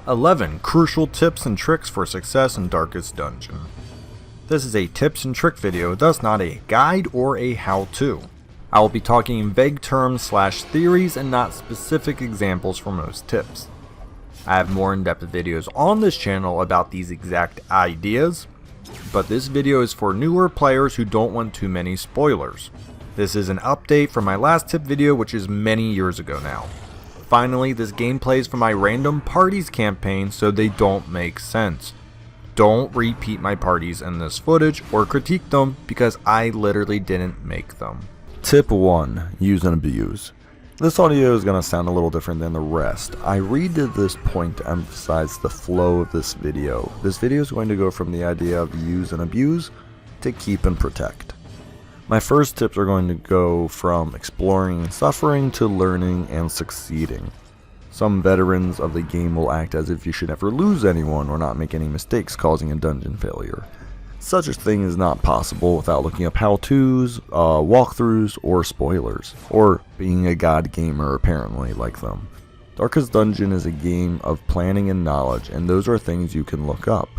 11 Crucial Tips and Tricks for Success in Darkest Dungeon. This is a tips and trick video, thus not a guide or a how-to. I will be talking in vague terms / theories and not specific examples for most tips. I have more in-depth videos on this channel about these exact ideas, but this video is for newer players who don't want too many spoilers. This is an update from my last tip video, which is many years ago now. Finally, this gameplay is for my random parties campaign, so they don't make sense. Don't repeat my parties in this footage or critique them because I literally didn't make them. Tip 1. Use and abuse. This audio is going to sound a little different than the rest. I redid this point to emphasize the flow of this video. This video is going to go from the idea of use and abuse to keep and protect. My first tips are going to go from exploring and suffering to learning and succeeding. Some veterans of the game will act as if you should never lose anyone or not make any mistakes causing a dungeon failure. Such a thing is not possible without looking up how-tos, walkthroughs, or spoilers, or being a god gamer apparently like them. Darkest Dungeon is a game of planning and knowledge, and those are things you can look up.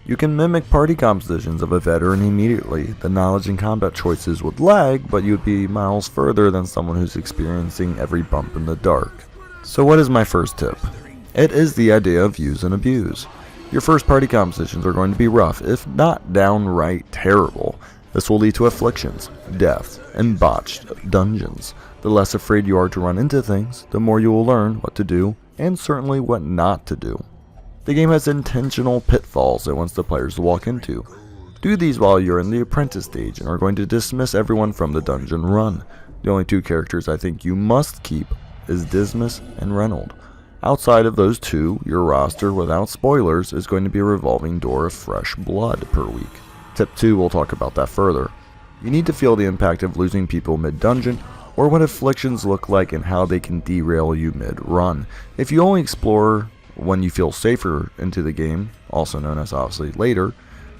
You can mimic party compositions of a veteran immediately. The knowledge and combat choices would lag, but you'd be miles further than someone who's experiencing every bump in the dark. So what is my first tip? It is the idea of use and abuse. Your first party compositions are going to be rough, if not downright terrible. This will lead to afflictions, deaths, and botched dungeons. The less afraid you are to run into things, the more you will learn what to do, and certainly what not to do. The game has intentional pitfalls it wants the players to walk into. Do these while you're in the apprentice stage and are going to dismiss everyone from the dungeon run. The only two characters I think you must keep is Dismas and Reynold. Outside of those two, your roster without spoilers is going to be a revolving door of fresh blood per week. Tip 2 will talk about that further. You need to feel the impact of losing people mid-dungeon, or what afflictions look like and how they can derail you mid-run. If you only explore when you feel safer into the game, also known as obviously later,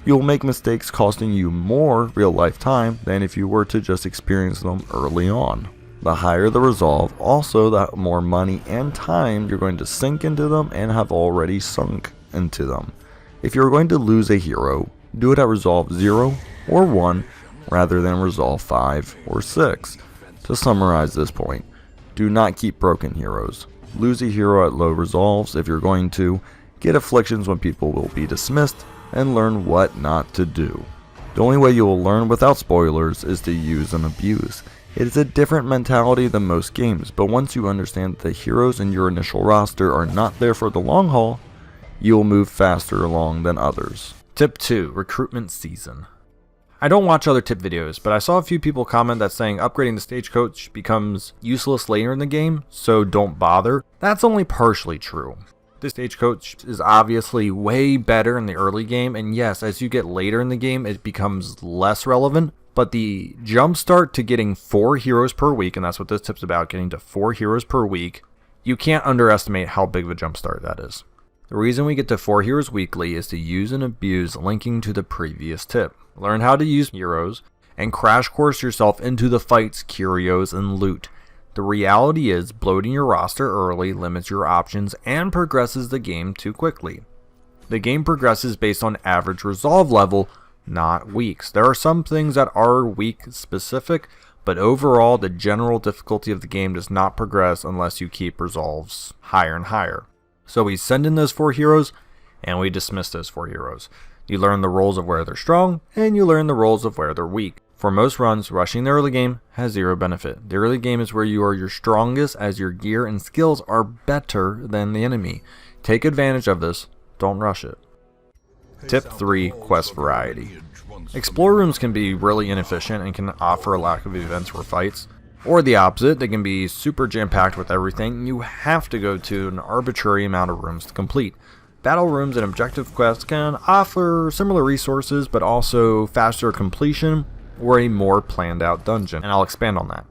you'll make mistakes costing you more real-life time than if you were to just experience them early on. The higher the resolve, also the more money and time you're going to sink into them and have already sunk into them. If you're going to lose a hero, do it at resolve 0 or 1 rather than resolve 5 or 6. To summarize this point, do not keep broken heroes. Lose a hero at low resolves if you're going to, get afflictions when people will be dismissed, and learn what not to do. The only way you will learn without spoilers is to use and abuse. It is a different mentality than most games, but once you understand that the heroes in your initial roster are not there for the long haul, you will move faster along than others. Tip 2. Recruitment Season. I don't watch other tip videos, but I saw a few people comment that saying upgrading the stagecoach becomes useless later in the game, so don't bother. That's only partially true. The stagecoach is obviously way better in the early game, and yes, as you get later in the game, it becomes less relevant, but the jump start to getting 4 heroes per week, and that's what this tip's about, getting to 4 heroes per week, you can't underestimate how big of a jump start that is. The reason we get to 4 heroes weekly is to use and abuse linking to the previous tip. Learn how to use heroes, and crash course yourself into the fights, curios, and loot. The reality is, bloating your roster early limits your options and progresses the game too quickly. The game progresses based on average resolve level, not weeks. There are some things that are week specific, but overall the general difficulty of the game does not progress unless you keep resolves higher and higher. So we send in those 4 heroes, and we dismiss those 4 heroes. You learn the roles of where they're strong, and you learn the roles of where they're weak. For most runs, rushing the early game has 0 benefit. The early game is where you are your strongest, as your gear and skills are better than the enemy. Take advantage of this, don't rush it. Tip 3. Quest Variety. Explore rooms can be really inefficient and can offer a lack of events or fights. Or the opposite, they can be super jam-packed with everything. You have to go to an arbitrary amount of rooms to complete. Battle rooms and objective quests can offer similar resources, but also faster completion or a more planned out dungeon, and I'll expand on that.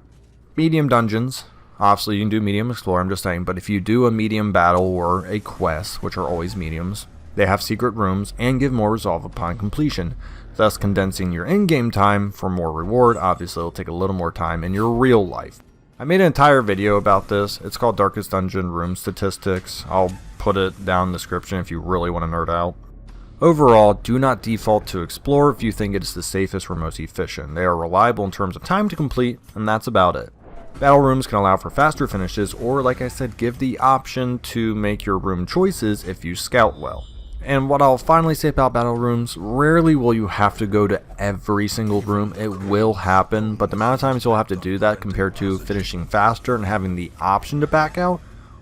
Medium dungeons, obviously you can do medium explore, I'm just saying, but if you do a medium battle or a quest, which are always mediums, they have secret rooms and give more resolve upon completion, thus condensing your in-game time for more reward. Obviously it'll take a little more time in your real life. I made an entire video about this. It's called Darkest Dungeon Room Statistics. I'll put it down in the description if you really want to nerd out. Overall, do not default to Explore if you think it is the safest or most efficient. They are reliable in terms of time to complete, and that's about it. Battle rooms can allow for faster finishes, or like I said, give the option to make your room choices if you scout well. And what I'll finally say about battle rooms, rarely will you have to go to every single room. It will happen, but the amount of times you'll have to do that compared to finishing faster and having the option to back out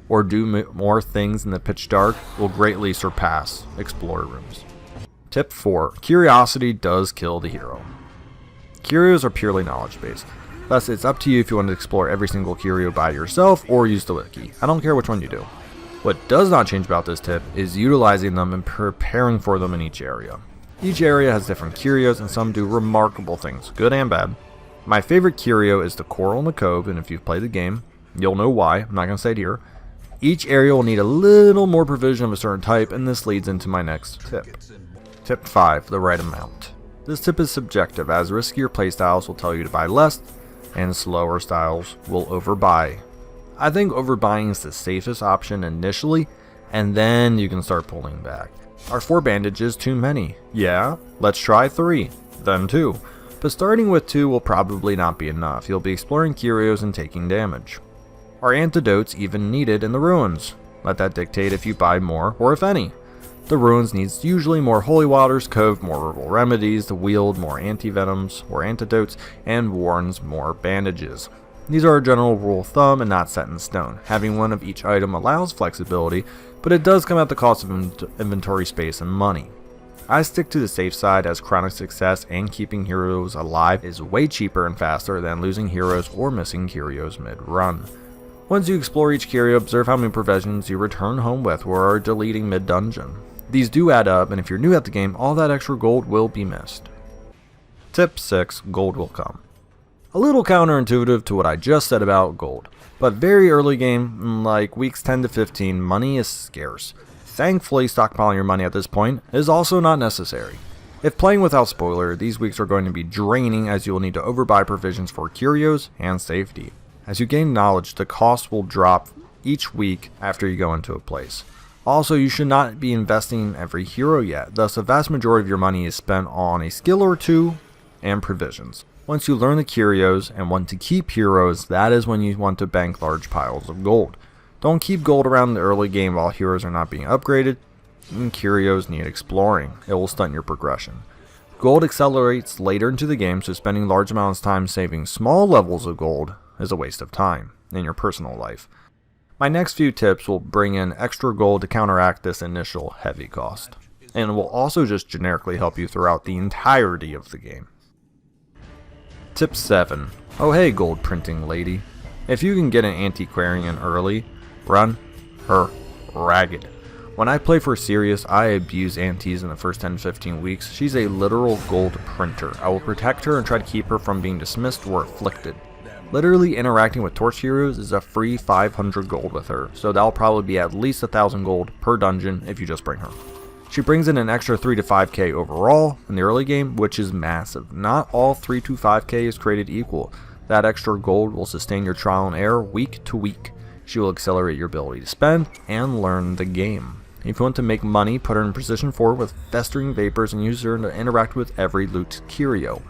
or do more things in the pitch dark will greatly surpass Explorer rooms. Tip 4. Curiosity does kill the hero. Curios are purely knowledge based. Thus, it's up to you if you want to explore every single curio by yourself or use the wiki. I don't care which one you do. What does not change about this tip is utilizing them and preparing for them in each area. Each area has different curios and some do remarkable things, good and bad. My favorite curio is the coral in the cove, and if you've played the game, you'll know why. I'm not going to say it here. Each area will need a little more provision of a certain type, and this leads into my next tip. Tip 5, the right amount. This tip is subjective, as riskier playstyles will tell you to buy less, and slower styles will overbuy. I think overbuying is the safest option initially, and then you can start pulling back. Are 4 bandages too many? Yeah, let's try 3, then 2. But starting with 2 will probably not be enough. You'll be exploring curios and taking damage. Are antidotes even needed in the ruins? Let that dictate if you buy more, or if any. The ruins needs usually more holy waters, cove more herbal remedies, the wield more anti-venoms or antidotes, and warns more bandages. These are a general rule of thumb and not set in stone. Having one of each item allows flexibility, but it does come at the cost of inventory space and money. I stick to the safe side, as chronic success and keeping heroes alive is way cheaper and faster than losing heroes or missing curios mid-run. Once you explore each curio, observe how many provisions you return home with or are deleting mid-dungeon. These do add up, and if you're new at the game, all that extra gold will be missed. Tip 6, gold will come. A little counterintuitive to what I just said about gold, but very early game, like weeks 10 to 15, money is scarce. Thankfully, stockpiling your money at this point is also not necessary. If playing without spoiler, these weeks are going to be draining, as you will need to overbuy provisions for curios and safety. As you gain knowledge, the cost will drop each week after you go into a place. Also, you should not be investing in every hero yet, thus a vast majority of your money is spent on a skill or 2 and provisions. Once you learn the curios and want to keep heroes, that is when you want to bank large piles of gold. Don't keep gold around in the early game while heroes are not being upgraded, and curios need exploring. It will stunt your progression. Gold accelerates later into the game, so spending large amounts of time saving small levels of gold is a waste of time in your personal life. My next few tips will bring in extra gold to counteract this initial heavy cost, and will also just generically help you throughout the entirety of the game. Tip 7. Oh hey, gold printing lady. If you can get an Antiquarian early, run her ragged. When I play for Sirius, I abuse Antis in the first 10-15 weeks. She's a literal gold printer. I will protect her and try to keep her from being dismissed or afflicted. Literally interacting with Torch Heroes is a free 500 gold with her, so that'll probably be at least 1,000 gold per dungeon if you just bring her. She brings in an extra 3 to 5k overall in the early game, which is massive. Not all 3 to 5k is created equal. That extra gold will sustain your trial and error week to week. She will accelerate your ability to spend and learn the game. If you want to make money, put her in position 4 with Festering Vapors and use her to interact with every loot curio.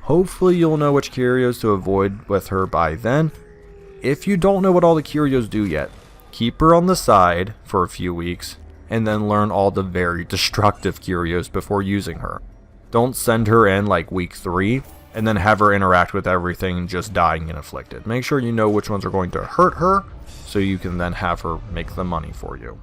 Hopefully you'll know which curios to avoid with her by then. If you don't know what all the curios do yet, keep her on the side for a few weeks and then learn all the very destructive curios before using her. Don't send her in like week 3 and then have her interact with everything just dying and afflicted. Make sure you know which ones are going to hurt her so you can then have her make the money for you.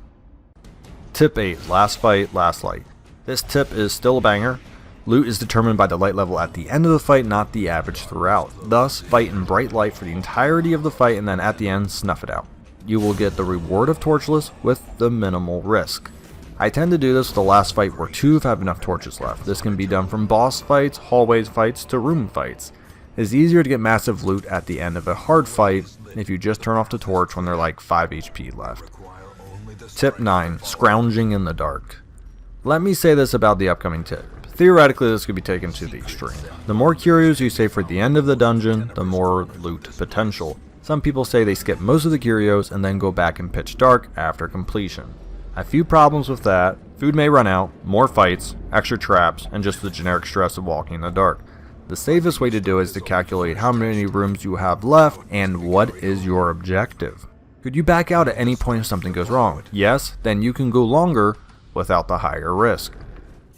Tip 8, last fight, last light. This tip is still a banger. Loot is determined by the light level at the end of the fight, not the average throughout. Thus, fight in bright light for the entirety of the fight and then at the end, snuff it out. You will get the reward of torchless with the minimal risk. I tend to do this with the last fight where 2 have enough torches left. This can be done from boss fights, hallways fights, to room fights. It's easier to get massive loot at the end of a hard fight if you just turn off the torch when they're like 5 HP left. Tip 9, Scrounging in the dark. Let me say this about the upcoming tip. Theoretically, this could be taken to the extreme. The more curios you save for the end of the dungeon, the more loot potential. Some people say they skip most of the Curios and then go back in pitch dark after completion. A few problems with that: food may run out, more fights, extra traps, and just the generic stress of walking in the dark. The safest way to do it is to calculate how many rooms you have left and what is your objective. Could you back out at any point if something goes wrong? Yes, then you can go longer without the higher risk.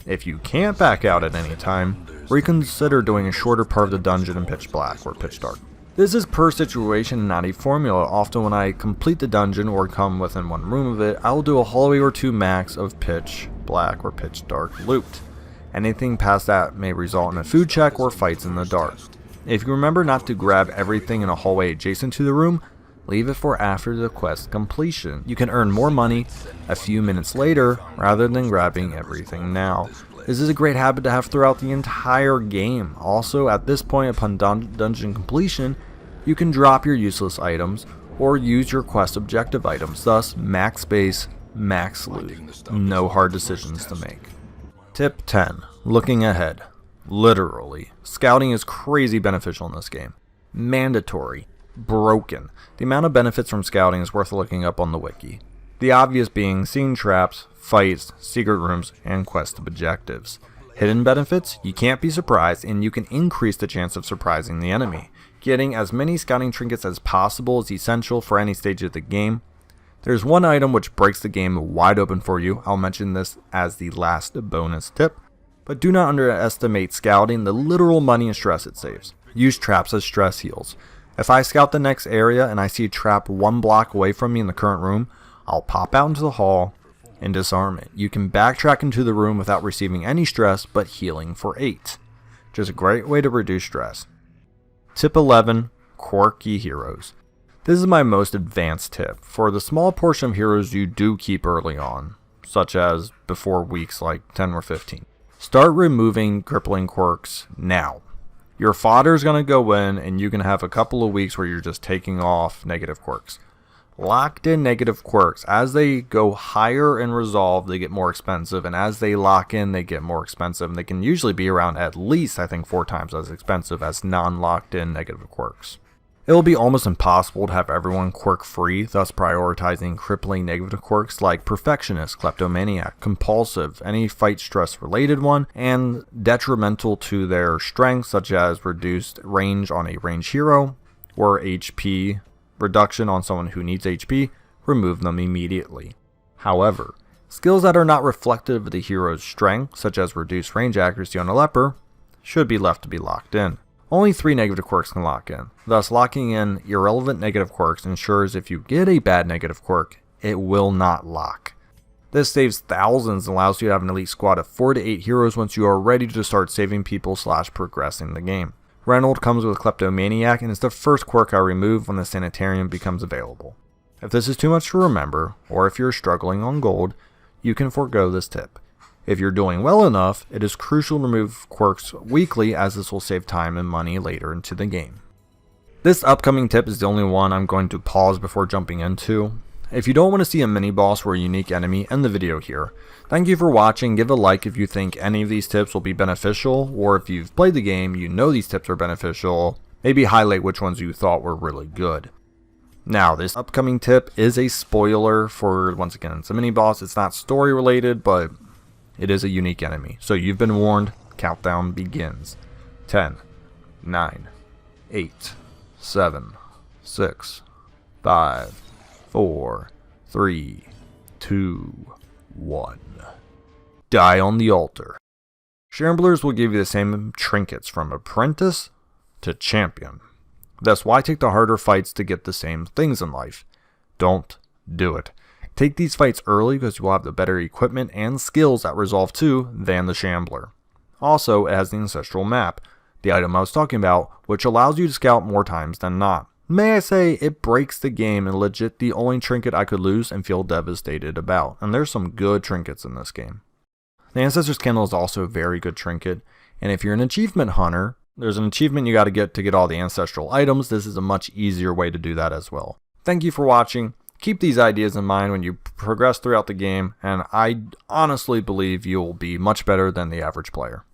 If you can't back out at any time, reconsider doing a shorter part of the dungeon in pitch black or pitch dark. This is per situation, not a formula. Often when I complete the dungeon or come within one room of it, I will do a hallway or two max of pitch black or pitch dark loot. Anything past that may result in a food check or fights in the dark. If you remember not to grab everything in a hallway adjacent to the room, leave it for after the quest completion. You can earn more money a few minutes later rather than grabbing everything now. This is a great habit to have throughout the entire game. Also, at this point upon dungeon completion, you can drop your useless items or use your quest objective items, thus max space, max loot. No hard decisions to make. Tip 10. Looking ahead. Literally. Scouting is crazy beneficial in this game. Mandatory. Broken. The amount of benefits from scouting is worth looking up on the wiki. The obvious being seeing traps, fights, secret rooms, and quest objectives. Hidden benefits: you can't be surprised and you can increase the chance of surprising the enemy. Getting as many scouting trinkets as possible is essential for any stage of the game. There's one item which breaks the game wide open for you. I'll mention this as the last bonus tip. But do not underestimate scouting, the literal money and stress it saves. Use traps as stress heals. If I scout the next area and I see a trap 1 block away from me in the current room, I'll pop out into the hall and disarm it. You can backtrack into the room without receiving any stress but healing for 8. Just a great way to reduce stress. Tip 11. Quirky Heroes. This is my most advanced tip. For the small portion of heroes you do keep early on, such as before weeks like 10 or 15, start removing crippling quirks now. Your fodder is going to go in and you can have a couple of weeks where you're just taking off negative quirks. Locked in negative quirks, as they go higher in resolve, they get more expensive, and as they lock in, they get more expensive, and they can usually be around at least, I think, 4 times as expensive as non-locked in negative quirks. It will be almost impossible to have everyone quirk free, thus prioritizing crippling negative quirks like Perfectionist, Kleptomaniac, Compulsive, any fight stress related one, and detrimental to their strength such as reduced range on a ranged hero, or HP reduction on someone who needs HP, remove them immediately. However, skills that are not reflective of the hero's strength, such as reduced range accuracy on a leper, should be left to be locked in. Only 3 negative quirks can lock in, thus locking in irrelevant negative quirks ensures if you get a bad negative quirk, it will not lock. This saves thousands and allows you to have an elite squad of 4 to 8 heroes once you are ready to start saving people / progressing the game. Reynold comes with Kleptomaniac and is the first quirk I remove when the Sanitarium becomes available. If this is too much to remember, or if you're struggling on gold, you can forego this tip. If you're doing well enough, it is crucial to remove quirks weekly as this will save time and money later into the game. This upcoming tip is the only one I'm going to pause before jumping into. If you don't want to see a mini boss or a unique enemy, end the video here. Thank you for watching. Give a like if you think any of these tips will be beneficial, or if you've played the game, you know these tips are beneficial. Maybe highlight which ones you thought were really good. Now, this upcoming tip is a spoiler for, once again, it's a mini boss. It's not story related, but it is a unique enemy. So you've been warned. Countdown begins. 10, 9, 8, 7, 6, 5, 4, 3, 2, 1. Die on the altar. Shamblers will give you the same trinkets from Apprentice to Champion. Thus, why take the harder fights to get the same things in life? Don't do it. Take these fights early because you will have the better equipment and skills at Resolve 2 than the Shambler. Also, it has the Ancestral Map, the item I was talking about, which allows you to scout more times than not. May I say, it breaks the game and legit the only trinket I could lose and feel devastated about, and there's some good trinkets in this game. The Ancestor's Candle is also a very good trinket, and if you're an achievement hunter, there's an achievement you got to get all the ancestral items. This is a much easier way to do that as well. Thank you for watching. Keep these ideas in mind when you progress throughout the game, and I honestly believe you'll be much better than the average player.